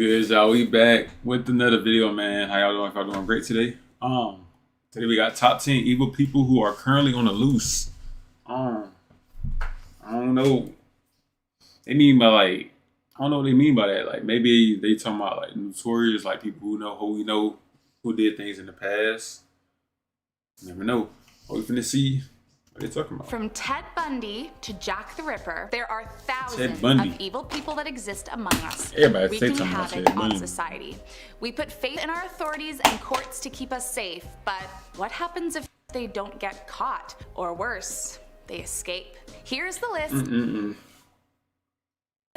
good, y'all? We back with another video, man. How y'all doing? If y'all doing great today. Today we got top 10 evil people who are currently on the loose. I don't know. They mean by I don't know what they mean by that. Like maybe they talking about like notorious, like people who we know who did things in the past. You never know. What we finna see? What are they talking about? From Ted Bundy to Jack the Ripper, there are thousands of evil people that exist among us. Everybody wreaking havoc on society. We put faith in our authorities and courts to keep us safe, but what happens if they don't get caught? Or worse, they escape. Here's the list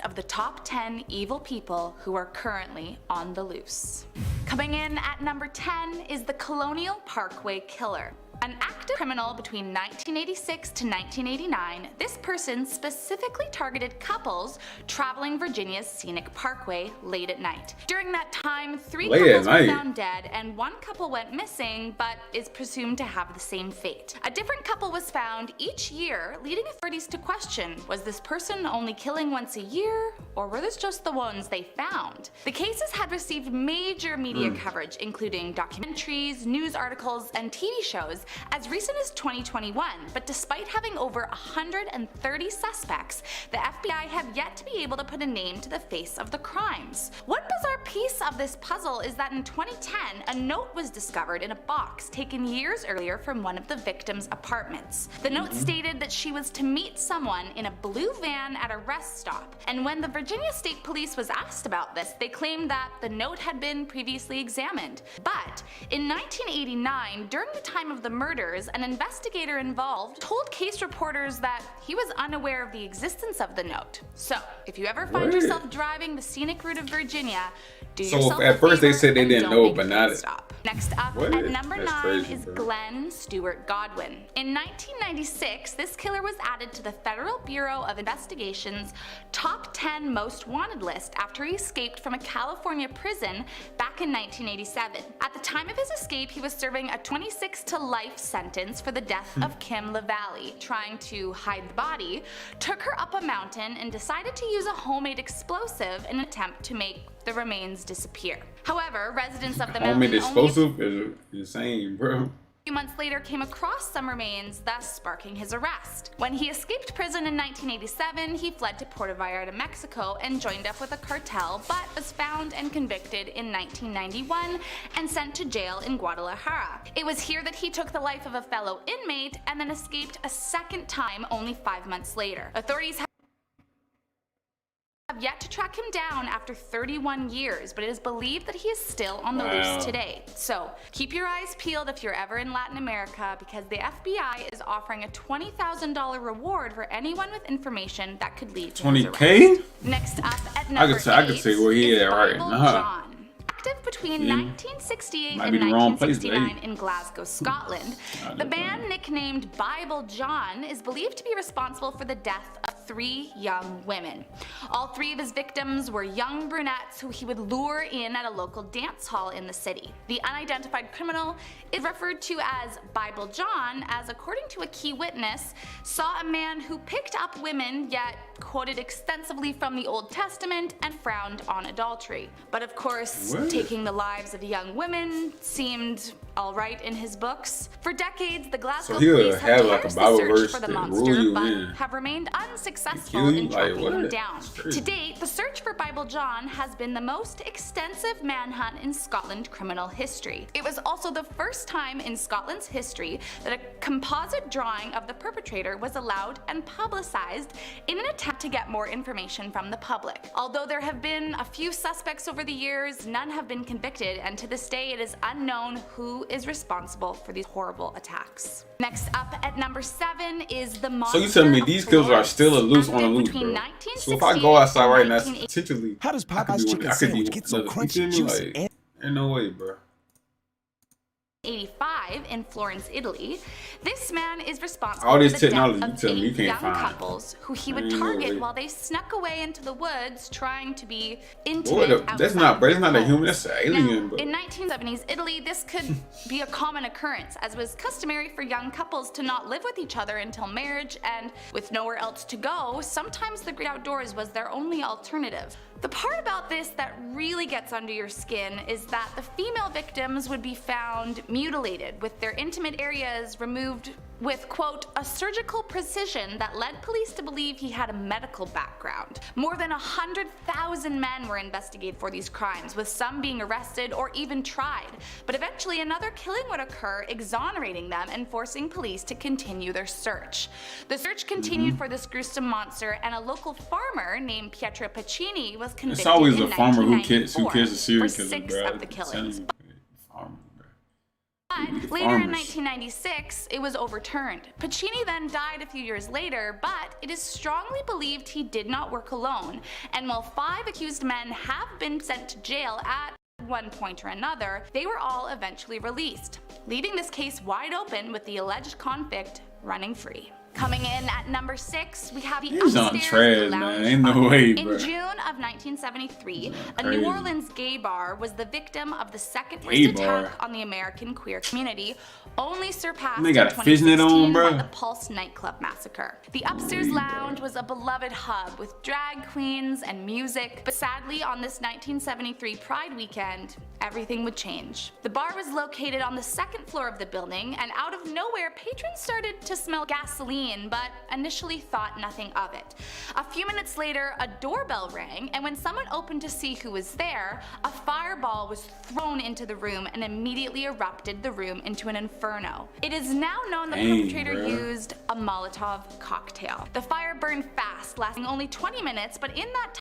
of the top 10 evil people who are currently on the loose. Coming in at number 10 is the Colonial Parkway Killer. An active criminal between 1986 to 1989, this person specifically targeted couples traveling Virginia's scenic parkway late at night. During that time, 3 couples were found dead and 1 couple went missing but is presumed to have the same fate. A different couple was found each year, leading authorities to question, was this person only killing once a year or were this just the ones they found? The cases had received major media coverage, including documentaries, news articles, and TV shows as recent as 2021, but despite having over 130 suspects, the FBI have yet to be able to put a name to the face of the crimes. One bizarre piece of this puzzle is that in 2010, a note was discovered in a box taken years earlier from one of the victims' apartments. The note stated that she was to meet someone in a blue van at a rest stop, and when the Virginia State Police was asked about this, they claimed that the note had been previously examined. But in 1989, during the time of the murders, an investigator involved told case reporters that he was unaware of the existence of the note. So, if you ever find yourself driving the scenic route of Virginia, do yourself at first they said they didn't know, but now stop. Next up at number 9 is Glenn Stewart Godwin. In 1996, this killer was added to the Federal Bureau of Investigation's top 10 most wanted list after he escaped from a California prison back in 1987. At the time of his escape, he was serving a 26 to life sentence for the death of Kim LaValle. Trying to hide the body, took her up a mountain and decided to use a homemade explosive in an attempt to make the remains disappear. However, residents of the mountain homemade explosive is insane, bro. Few months later came across some remains, thus sparking his arrest. When he escaped prison in 1987, he fled to Puerto Vallarta, Mexico and joined up with a cartel, but was found and convicted in 1991 and sent to jail in Guadalajara. It was here that he took the life of a fellow inmate and then escaped a second time only 5 months later. Authorities have yet to track him down after 31 years, but it is believed that he is still on the loose today. So keep your eyes peeled if you're ever in Latin America, because the FBI is offering a $20,000 reward for anyone with information that could lead to 20K? Next up at number 8 I could say where he at right now. Active between 1968 and 1969 in Glasgow, Scotland, the man nicknamed Bible John is believed to be responsible for the death of 3 young women. All 3 of his victims were young brunettes who he would lure in at a local dance hall in the city. The unidentified criminal is referred to as Bible John, as according to a key witness, saw a man who picked up women yet quoted extensively from the Old Testament and frowned on adultery. But of course, taking the lives of young women seemed alright in his books. For decades, the Glasgow police have tirelessly searched for the monster, but have remained unsuccessful in tracking him down. To date, the search for Bible John has been the most extensive manhunt in Scotland criminal history. It was also the first time in Scotland's history that a composite drawing of the perpetrator was allowed and publicized in an attempt to get more information from the public. Although there have been a few suspects over the years, none have been convicted, and to this day it is unknown who is responsible for these horrible attacks. Next up at number 7 is the monster. So you telling me these killers are still loose on the loose, bro? So if I go outside right now, potentially, how does Popeye's chicken sandwich get so crunchy, juicy, ain't no way, bro. 85, 1975 in Florence, Italy. This man is responsible All this for the technology, death you of tell me you 8 can't young find. couples who he would Ain't no target way. while they snuck away into the woods trying to be Boy, intimate. that's not, bro. That's not a homes. human. That's an alien, Now, bro. in 1970s Italy, this could be a common occurrence, as it was customary for young couples to not live with each other until marriage, and with nowhere else to go, sometimes the great outdoors was their only alternative. The part about this that really gets under your skin is that the female victims would be found mutilated, with their intimate areas removed with, quote, a surgical precision that led police to believe he had a medical background. More than 100,000 men were investigated for these crimes, with some being arrested or even tried. But eventually another killing would occur, exonerating them and forcing police to continue their search. The search continued for this gruesome monster, and a local farmer named Pietro Pacini was convicted It's always in a farmer who kills a 1994 serial for killer, 6 bro. of the killings. Farmer, bro. But later in 1996, it was overturned. Pacini then died a few years later, but it is strongly believed he did not work alone. And while 5 accused men have been sent to jail at one point or another, they were all eventually released, leaving this case wide open with the alleged convict running free. Coming in at number 6, we have the He's on Upstairs trash, man. Lounge Ain't no Bar. way, In bro. June of 1973, a Crazy. New Orleans gay bar was the victim of the second worst Gay bar. attack on the American queer community, only surpassed They got in a fishnet on, 2016 bro. by the Pulse nightclub massacre. The Upstairs Holy, bro. Lounge was a beloved hub with drag queens and music, but sadly on this 1973 Pride weekend, everything would change. The bar was located on the 2nd floor of the building, and out of nowhere, patrons started to smell gasoline, but initially thought nothing of it. A few minutes later, a doorbell rang, and when someone opened to see who was there, a fireball was thrown into the room and immediately erupted the room into an inferno. It is now known the Dang, perpetrator bro. used a Molotov cocktail. The fire burned fast, lasting only 20 minutes, but in that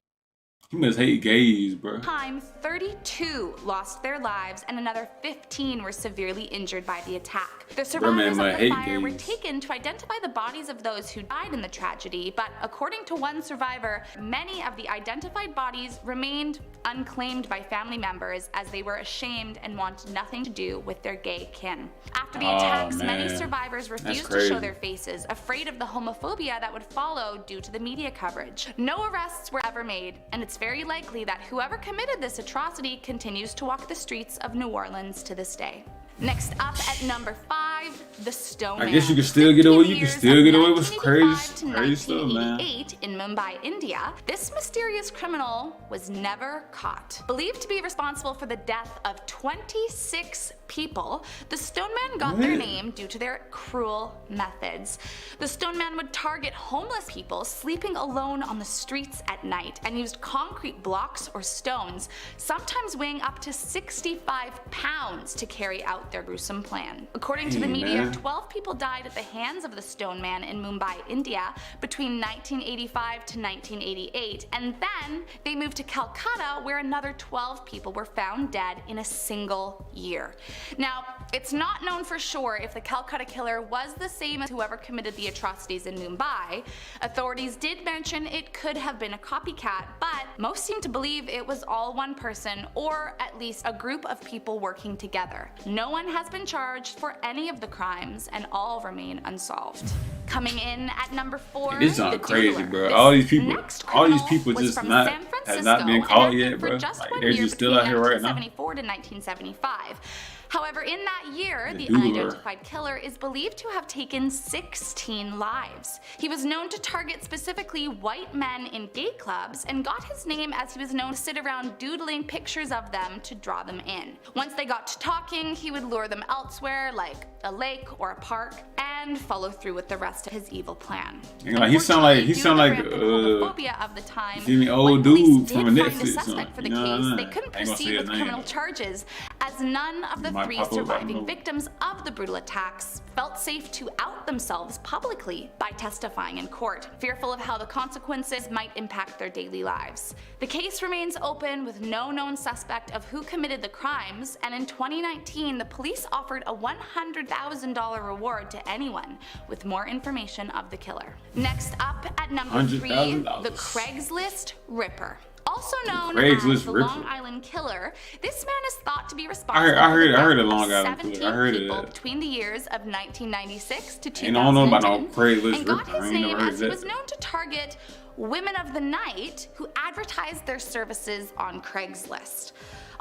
He must hate gays, bro. time, 32 lost their lives and another 15 were severely injured by the attack. The survivors might of the hate fire were gays. taken to identify the bodies of those who died in the tragedy, but according to one survivor, many of the identified bodies remained unclaimed by family members as they were ashamed and wanted nothing to do with their gay kin. After the Oh, attacks, many man. survivors That's refused to crazy. show their faces, afraid of the homophobia that would follow due to the media coverage. No arrests were ever made, and it's very likely that whoever committed this atrocity continues to walk the streets of New Orleans to this day. Next up at number 5, the Stone I Man. guess you can still get away. 15 You can years still of get away with 1985 to crazy stuff, man. 1988 in Mumbai, India, this mysterious criminal was never caught. Believed to be responsible for the death of 26 people, the Stone Man got their What? name due to their cruel methods. The Stone Man would target homeless people sleeping alone on the streets at night and used concrete blocks or stones, sometimes weighing up to 65 pounds to carry out their gruesome plan. According to the Hey, media, man. 12 people died at the hands of the Stone Man in Mumbai, India between 1985 to 1988, and then they moved to Calcutta where another 12 people were found dead in a single year. Now, it's not known for sure if the Calcutta killer was the same as whoever committed the atrocities in Mumbai. Authorities did mention it could have been a copycat, but most seem to believe it was all one person, or at least a group of people working together. No one has been charged for any of the crimes, and all remain unsolved. Coming in at number 4, This sound the crazy, Doodler. bro. This All these people, next all these criminal people was just from not San has not been Francisco caught and yet, active for bro. just Like one they're year just still between out here right now. 1974 to 1975. However, in that year, The the Doodler. unidentified killer is believed to have taken 16 lives. He was known to target specifically white men in gay clubs and got his name as he was known to sit around doodling pictures of them to draw them in. Once they got to talking, he would lure them elsewhere, like a lake or a park, and follow through with the rest of his evil plan. Yeah, like, he sound like- Unfortunately, he due sound to the like, rampant homophobia of the time, you see me, old when police dude did from a find Netflix suspect joint, for the you know what I case, mean? they couldn't I ain't gonna say proceed his with name. criminal charges, as none of the Might 3 pop up, I don't surviving know. victims of the brutal attacks felt safe to out themselves publicly by testifying in court, fearful of how the consequences might impact their daily lives. The case remains open with no known suspect of who committed the crimes, and in 2019 the police offered a $100,000 reward to anyone with more information of the killer. Next up at number 3, $100,000. the Craigslist Ripper. Also known Craigslist as the Ripper. Long Island Killer, this man is thought to be responsible I heard for the of death Long Island 17 Killer. I heard of people that. between the years of 1996 to 2010. Ain't I don't know about no Craigslist and got Ripper. I his ain't never name heard as of he that. was known to target women of the night who advertised their services on Craigslist.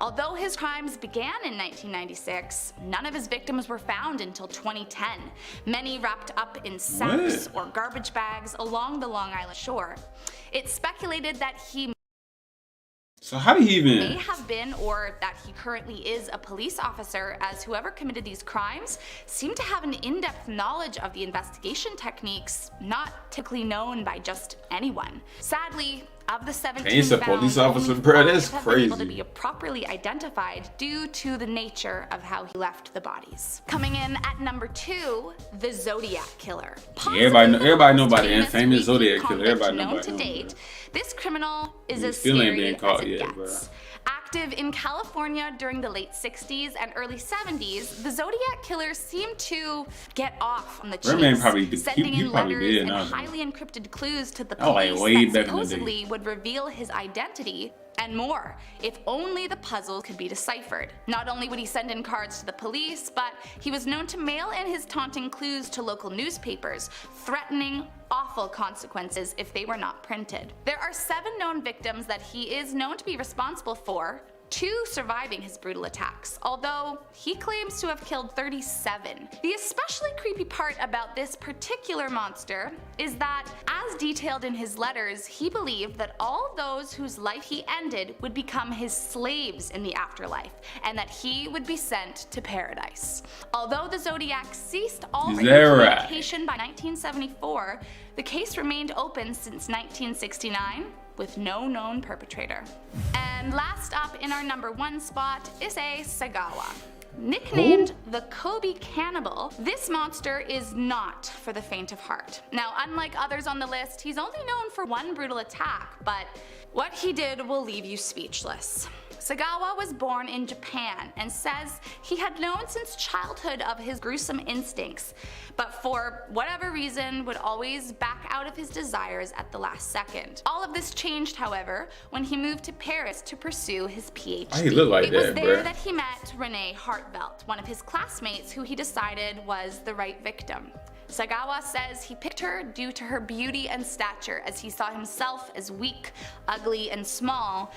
Although his crimes began in 1996, none of his victims were found until 2010, many wrapped up in sacks or garbage bags along the Long Island shore. It's speculated that he So how did he may even? have been, or that he currently is, a police officer, as whoever committed these crimes seemed to have an in-depth knowledge of the investigation techniques not typically known by just anyone. Sadly, of the 17 He's a found, police officer, only bro. 5 That's have been able to crazy. be properly identified due to the nature of how he left the bodies. Coming in at number 2, the Zodiac Killer. Everybody know Possibly about the most infamous weekly Zodiac Killer. convict Everybody know known about to him, date. bro. This criminal is He as still ain't scary being as caught it yet, gets. bro. Active in California during the late 60s and early 70s, the Zodiac Killer seemed to get off on the chase, That man probably sending he in probably letters did and now. highly encrypted clues to the Oh, like police way that back in the day. supposedly would reveal his identity and more, if only the puzzle could be deciphered. Not only would he send in cards to the police, but he was known to mail in his taunting clues to local newspapers, threatening awful consequences if they were not printed. There are 7 known victims that he is known to be responsible for, 2 surviving his brutal attacks, although he claims to have killed 37. The especially creepy part about this particular monster is that, as detailed in his letters, he believed that all those whose life he ended would become his slaves in the afterlife, and that he would be sent to paradise. Although the Zodiac ceased all Is written that right? communication by 1974, the case remained open since 1969, with no known perpetrator. And last up in our number 1 spot is a Sagawa. Nicknamed the Kobe Cannibal, this monster is not for the faint of heart. Now, unlike others on the list, he's only known for one brutal attack, but what he did will leave you speechless. Sagawa was born in Japan and says he had known since childhood of his gruesome instincts, but for whatever reason would always back out of his desires at the last second. All of this changed, however, when he moved to Paris to pursue his PhD. Why he look like It was that, there bruh? that he met Renee Hartvelt, one of his classmates who he decided was the right victim. Sagawa says he picked her due to her beauty and stature, as he saw himself as weak, ugly, and small,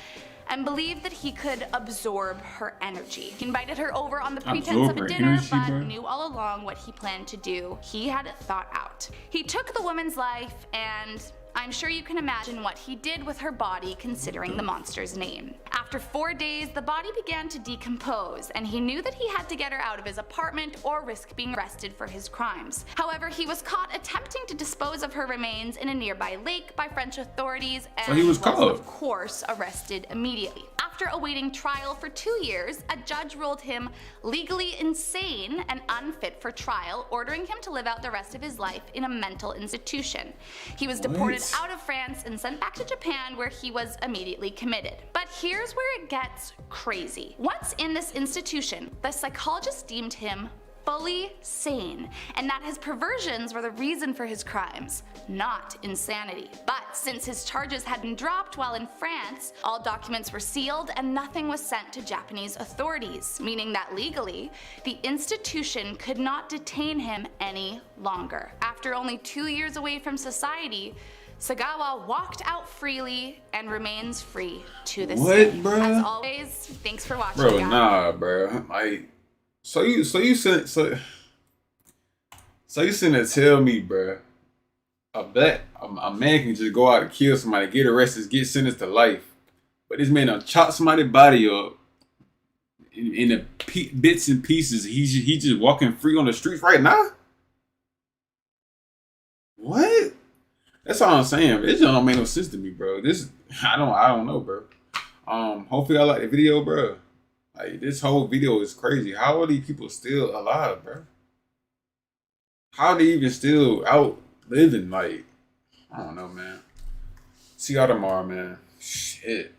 and believed that he could absorb her energy. He invited her over on the pretense Absorb of a her dinner, energy, but bro? knew all along what he planned to do. He had it thought out. He took the woman's life, and I'm sure you can imagine what he did with her body, considering the monster's name. After 4 days, the body began to decompose, and he knew that he had to get her out of his apartment or risk being arrested for his crimes. However, he was caught attempting to dispose of her remains in a nearby lake by French authorities, and So he was caught. of course, arrested immediately. After awaiting trial for 2 years, a judge ruled him legally insane and unfit for trial, ordering him to live out the rest of his life in a mental institution. He was deported out of France and sent back to Japan, where he was immediately committed. But here's where it gets crazy. Once in this institution, the psychologist deemed him fully sane, and that his perversions were the reason for his crimes, not insanity. But since his charges had been dropped while in France, all documents were sealed and nothing was sent to Japanese authorities, meaning that legally, the institution could not detain him any longer. After only 2 years away from society, Sagawa walked out freely and remains free to this day. What, bruh? As always, thanks for watching, Bro, guys. nah, bro. Like, so you sent to tell me, bro, a man can just go out and kill somebody, get arrested, get sentenced to life, but this man done chop somebody's body up in the bits and pieces. He just walking free on the streets right now. What? That's all I'm saying. This don't make no sense to me, bro. This I don't know, bro. Hopefully I like the video, bro. Like, this whole video is crazy. How are these people still alive, bro? How are they even still out living? Like, I don't know, man. See y'all tomorrow, man. Shit.